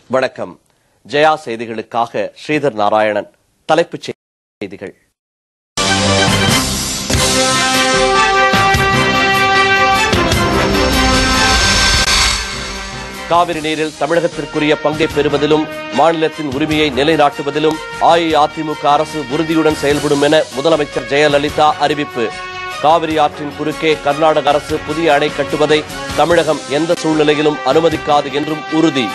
வணக்கம். ஜெயா செய்திகளுக்காக ஸ்ரீதர் நாராயணன். தலைப்புச் செய்திகள். காவிரி நீரில் தமிழகத்திற்குரிய பங்கை பெறுவதிலும் மாநிலத்தின் உரிமையை நிலைநாட்டுவதிலும் அஇஅதிமுக அரசு உறுதியுடன் செயல்படும் என முதலமைச்சர் ஜெயலலிதா அறிவிப்பு. காவிரி ஆற்றின் குறுக்கே கர்நாடக அரசு புதிய அணை கட்டுவதை தமிழகம் எந்த சூழ்நிலையிலும் அனுமதிக்காது என்றும் உறுதி.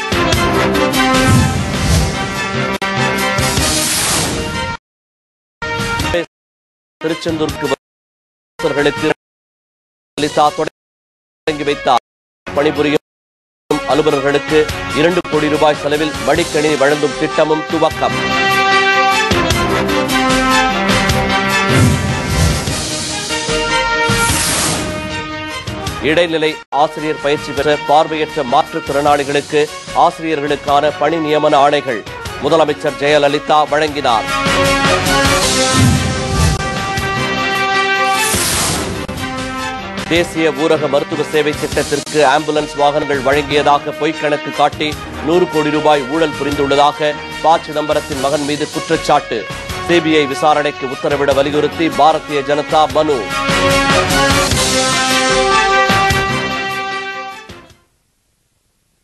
திருச்செந்தூருக்கு ஜெயலலிதா தொடங்கி வைத்தார். பணிபுரியும் அலுவலர்களுக்கு 2 கோடி ரூபாய் செலவில் மடிக்கணினி வழங்கும் திட்டமும் துவக்கம். இடைநிலை ஆசிரியர் பயிற்சி பெற்ற பார்வையற்ற மாற்றுத்திறனாளிகளுக்கு ஆசிரியர்களுக்கான பணி நியமன ஆணைகள் முதலமைச்சர் ஜெயலலிதா வழங்கினார். தேசிய ஊரக மருத்துவ சேவை திட்டத்திற்கு ஆம்புலன்ஸ் வாகனங்கள் வழங்கியதாக பொய்க்கணக்கு காட்டி 100 கோடி ரூபாய் ஊழல் புரிந்துள்ளதாக ப. சிதம்பரத்தின் மகன் மீது குற்றச்சாட்டு. சிபிஐ விசாரணைக்கு உத்தரவிட வலியுறுத்தி பாரதிய ஜனதா மனு.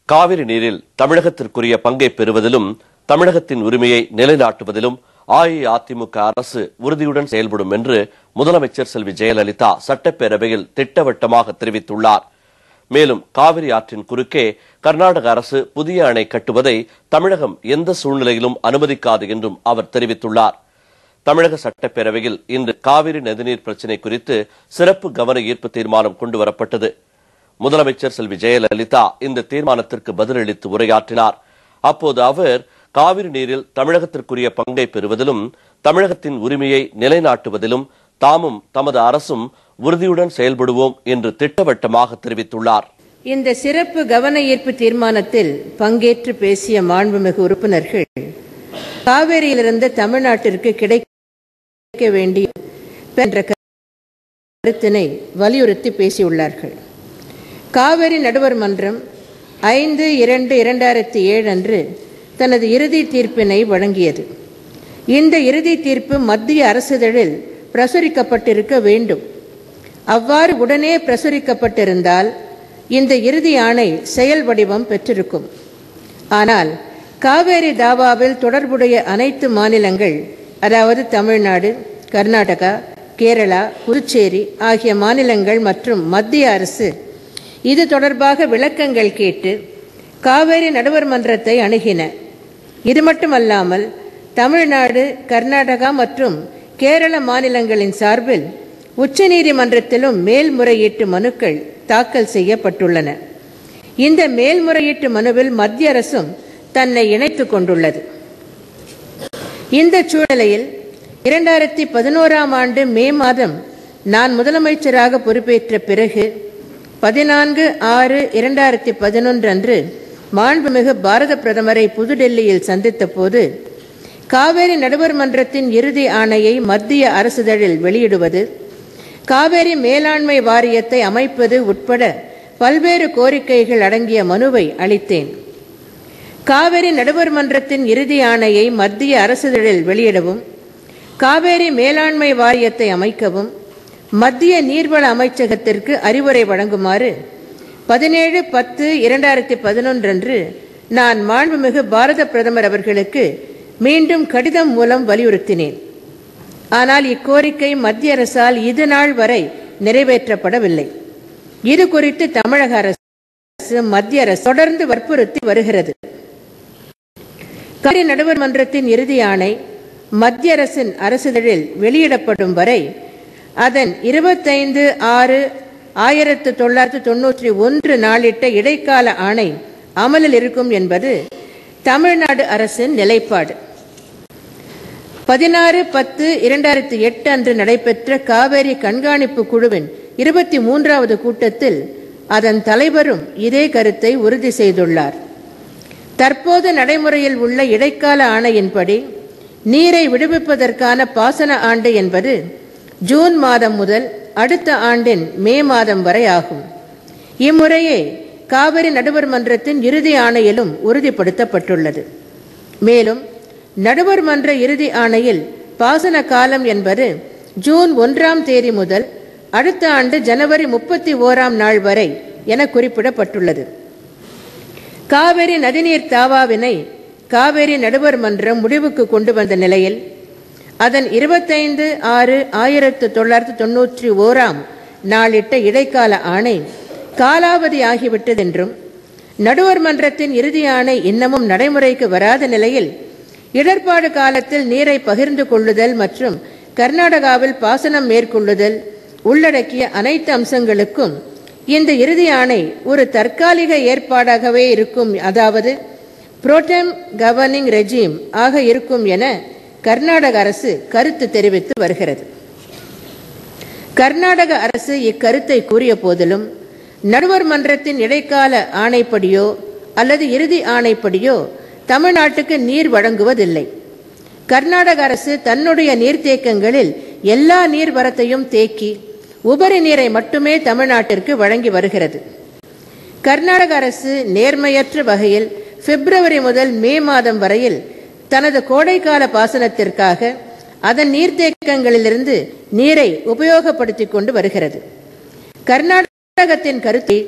காவிரி நீரில் தமிழகத்திற்குரிய பங்கை பெறுவதிலும் தமிழகத்தின் உரிமையை நிலைநாட்டுவதிலும் அஇஅதிமுக அரசு உறுதியுடன் செயல்படும் என்று முதலமைச்சர் செல்வி ஜெயலலிதா சட்டப்பேரவையில் திட்டவட்டமாக தெரிவித்துள்ளார். மேலும் காவிரி ஆற்றின் குறுக்கே கர்நாடக அரசு புதிய அணை கட்டுவதை தமிழகம் எந்த சூழ்நிலையிலும் அனுமதிக்காது என்றும் அவர் தெரிவித்துள்ளார். தமிழக சட்டப்பேரவையில் இன்று காவிரி நதிநீர் பிரச்சினை குறித்து சிறப்பு கவன ஈர்ப்பு தீர்மானம் கொண்டுவரப்பட்டது. முதலமைச்சர் செல்வி ஜெயலலிதா இந்த தீர்மானத்திற்கு பதிலளித்து உரையாற்றினார். அப்போது அவர் காவிரி நீரில் தமிழகத்திற்குரிய பங்கை பெறுவதிலும் தமிழகத்தின் உரிமையை நிலைநாட்டுவதிலும் தாமும் தமது அரசும் உறுதியுடன் செயல்படுவோம் என்று திட்டவட்டமாக தெரிவித்துள்ளார். இந்த சிறப்பு கவன ஈர்ப்பு தீர்மானத்தில் பங்கேற்று பேசிய மாண்புமிகு உறுப்பினர்கள் காவிரியிலிருந்து தமிழ்நாட்டிற்கு கிடைக்க வேண்டிய என்ற கருத்தினை வலியுறுத்தி பேசியுள்ளார்கள். காவிரி நடுவர் மன்றம் 5/2/2007 அன்று தனது இறுதி தீர்ப்பினை வழங்கியது. இந்த இறுதி தீர்ப்பு மத்திய அரசிதழில் பிரசுரிக்கப்பட்டிருக்க வேண்டும். அவ்வாறு உடனே பிரசுரிக்கப்பட்டிருந்தால் இந்த இறுதி ஆணை செயல் வடிவம் பெற்றிருக்கும். ஆனால் காவேரி தாவாவில் தொடர்புடைய அனைத்து மாநிலங்கள், அதாவது தமிழ்நாடு, கர்நாடகா, கேரளா, புதுச்சேரி ஆகிய மாநிலங்கள் மற்றும் மத்திய அரசு இது தொடர்பாக விளக்கங்கள் கேட்டு காவேரி நடுவர் மன்றத்தை அணுகின. இது மட்டுமல்லாமல் தமிழ்நாடு, கர்நாடகா மற்றும் கேரள மாநிலங்களின் சார்பில் உச்சநீதிமன்றத்திலும் மேல்முறையீட்டு மனுக்கள் தாக்கல் செய்யப்பட்டுள்ளன. இந்த மேல்முறையீட்டு மனுவில் மத்திய அரசும் தன்னை இணைத்துக் கொண்டுள்ளது. இந்த சூழ்நிலையில் 2011ஆம் ஆண்டு மே மாதம் நான் முதலமைச்சராக பொறுப்பேற்ற பிறகு 14/6/2011 அன்று மாண்புமிகு பாரத பிரதமரை புதுடெல்லியில் சந்தித்த போது காவேரி நடுவர் மன்றத்தின் இறுதி ஆணையை மத்திய அரசிதழில் வெளியிடுவது, காவேரி மேலாண்மை வாரியத்தை அமைப்பது உட்பட பல்வேறு கோரிக்கைகள் அடங்கிய மனுவை அளித்தேன். காவேரி நடுவர் மன்றத்தின் இறுதி ஆணையை மத்திய அரசிதழில் வெளியிடவும், காவேரி மேலாண்மை வாரியத்தை அமைக்கவும் மத்திய நீர்வள அமைச்சகத்திற்கு அறிவுரை வழங்குமாறு 17/10/2011 அன்று நான் மாண்புமிகு பாரத பிரதமர் அவர்களுக்கு மீண்டும் கடிதம் மூலம் வலியுறுத்தினேன். ஆனால் இக்கோரிக்கை மத்திய அரசால் இது நாள் வரை நிறைவேற்றப்படவில்லை. இது குறித்து தமிழக அரசு மத்திய அரசு தொடர்ந்து வற்புறுத்தி வருகிறது. காவிரி நடுவர் மன்றத்தின் இறுதி ஆணை மத்திய அரசின் அரசிதழில் வெளியிடப்படும் வரை அதன் 25/6/1991 நாளிட்ட இடைக்கால ஆணை அமலில் இருக்கும் என்பது தமிழ்நாடு அரசின் நிலைப்பாடு. 16/10/2008 அன்று நடைபெற்ற காவேரி கண்காணிப்பு குழுவின் 23வது கூட்டத்தில் அதன் தலைவரும் இதே கருத்தை உறுதி செய்துள்ளார். தற்போது நடைமுறையில் உள்ள இடைக்கால ஆணையின்படி நீரை விடுவிப்பதற்கான பாசன ஆண்டு என்பது ஜூன் மாதம் முதல் அடுத்த ஆண்டின் மே மாதம் வரை ஆகும். இம்முறையே காவிரி நடுவர் மன்றத்தின் இறுதி ஆணையிலும் உறுதிப்படுத்தப்பட்டுள்ளது. மேலும் நடுவர் மன்ற இறுதி ஆணையில் பாசன காலம் என்பது ஜூன் 1ஆம் தேதி முதல் அடுத்த ஆண்டு ஜனவரி 31ஆம் நாள் வரை என குறிப்பிடப்பட்டுள்ளது. காவிரி நதிநீர் தாவாவினை காவிரி நடுவர் மன்றம் முடிவுக்கு கொண்டு வந்த நிலையில் அதன் 25/6/1991ஆம் நாளிட்ட இடைக்கால ஆணை காலாவதி ஆகிவிட்டதென்றும் நடுவர் மன்றத்தின் இறுதி ஆணை இன்னமும் நடைமுறைக்கு வராத நிலையில் இடர்பாடு காலத்தில் நீரை பகிர்ந்து கொள்ளுதல் மற்றும் கர்நாடகாவில் பாசனம் மேற்கொள்ளுதல் உள்ளடக்கிய அனைத்து அம்சங்களுக்கும் இந்த இறுதி ஆணை ஒரு தற்காலிக ஏற்பாடாகவே இருக்கும், அதாவது புரோட்டெம் கவர்னிங் ரெஜிம் ஆக இருக்கும் என கர்நாடக அரசு கருத்து தெரிவித்து வருகிறது. கர்நாடக அரசு இக்கருத்தை கூறிய போதிலும் நடுவர் மன்றத்தின் இடைக்கால ஆணைப்படியோ அல்லது இறுதி ஆணைப்படியோ தமிழ்நாட்டுக்கு நீர் வழங்குவதில்லை. கர்நாடக அரசு தன்னுடைய நீர்த்தேக்கங்களில் எல்லா நீர்வரத்தையும் தேக்கி உபரி நீரை மட்டுமே தமிழ்நாட்டிற்கு வழங்கி வருகிறது. கர்நாடக அரசு நேர்மையற்ற வகையில் பிப்ரவரி முதல் மே மாதம் வரையில் தனது கோடைக்கால பாசனத்திற்காக அதன் நீர்த்தேக்கங்களிலிருந்து நீரை உபயோகப்படுத்திக் கொண்டு வருகிறது. கர்நாடகத்தின் கருத்தை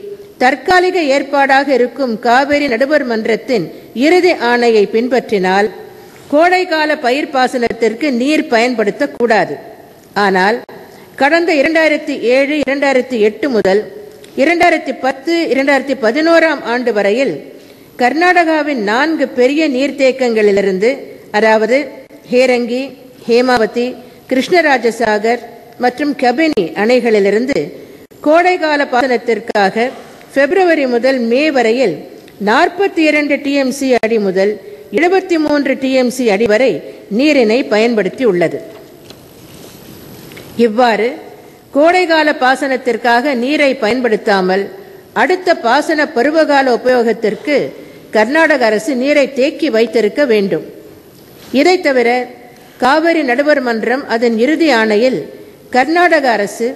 தற்காலிக ஏற்பாடாக இருக்கும் காவிரி நடுவர் மன்றத்தின் இறுதி ஆணையை பின்பற்றினால் கோடைக்கால பயிர் பாசனத்திற்கு நீர் பயன்படுத்தக்கூடாது. ஆனால் கடந்த 2007, 2008 முதல் 2010, 2011ஆம் ஆண்டு வரையில் கர்நாடகாவின் 4 பெரிய நீர்த்தேக்கங்களிலிருந்து, அதாவது ஹேரங்கி, ஹேமாவதி, கிருஷ்ணராஜசாகர் மற்றும் கபினி அணைகளிலிருந்து கோடைகால பாசனத்திற்காக பிப்ரவரி முதல் மே வரையில் 42 டிஎம்சி அடி முதல் 73 டிஎம்சி அடி வரை நீரினை பயன்படுத்தி உள்ளது. இவ்வாறு கோடைகால பாசனத்திற்காக நீரை பயன்படுத்தாமல் அடுத்த பாசன பருவகால உபயோகத்திற்கு கர்நாடக அரசு நீரை தேக்கி வைத்திருக்க வேண்டும். இதை தவிர காவிரி நடுவர் மன்றம் அதன் இறுதி ஆணையில் கர்நாடக அரசு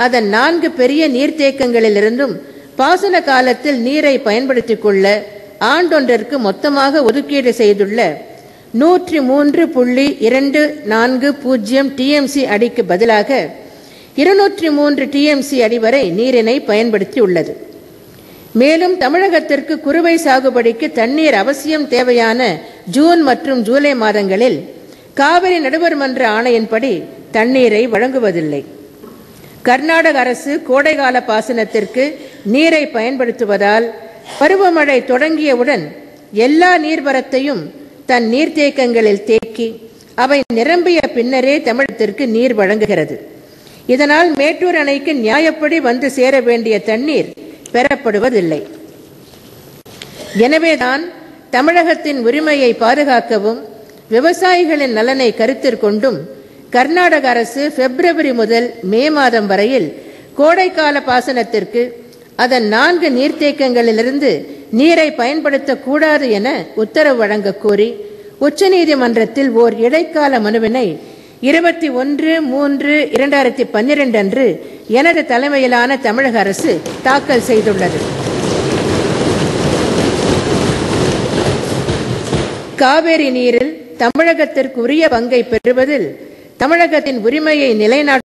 அதன் 4 பெரிய நீர்த்தேக்கங்களிலிருந்தும் பாசன காலத்தில் நீரை பயன்படுத்திக் கொள்ள ஆண்டொன்றிற்கு மொத்தமாக ஒதுக்கீடு செய்துள்ள 103.240 டிஎம்சி அடிக்கு பதிலாக 203 டிஎம்சி அடி வரை நீரினை பயன்படுத்தி உள்ளது. மேலும் தமிழகத்திற்கு குறுவை சாகுபடிக்கு தண்ணீர் அவசியம் தேவையான ஜூன் மற்றும் ஜூலை மாதங்களில் காவிரி நடுவர் மன்ற ஆணையின்படி தண்ணீரை வழங்குவதில்லை. கர்நாடக அரசு கோடைகால பாசனத்திற்கு நீரை பயன்படுத்துவதால் பருவமழை தொடங்கியவுடன் எல்லா நீர்வரத்தையும் தன் நீர்த்தேக்கங்களில் தேக்கி அவை நிரம்பிய பின்னரே தமிழகத்திற்கு நீர் வழங்குகிறது. இதனால் மேட்டூர் அணைக்கு நியாயப்படி வந்து சேர வேண்டிய தண்ணீர் பெறப்படுவதில்லை. எனவேதான் தமிழகத்தின் உரிமையை பாதுகாக்கவும் விவசாயிகளின் நலனை கருத்தில் கொண்டும் கர்நாடக அரசு பிப்ரவரி முதல் மே மாதம் வரையில் கோடைக்கால பாசனத்திற்கு அதன் 4 நீர்த்தேக்கங்களிலிருந்து நீரை பயன்படுத்தக்கூடாது என உத்தரவு வழங்க கோரி உச்சநீதிமன்றத்தில் ஓர் இடைக்கால மனுவினை 21/3/2012 அன்று எனது தலைமையிலான தமிழக அரசு தாக்கல் செய்துள்ளது. காவேரி நீரில் தமிழகத்திற்கு உரிய பங்கை பெறுவதில் தமிழகத்தின் உரிமையை நிலைநாட்ட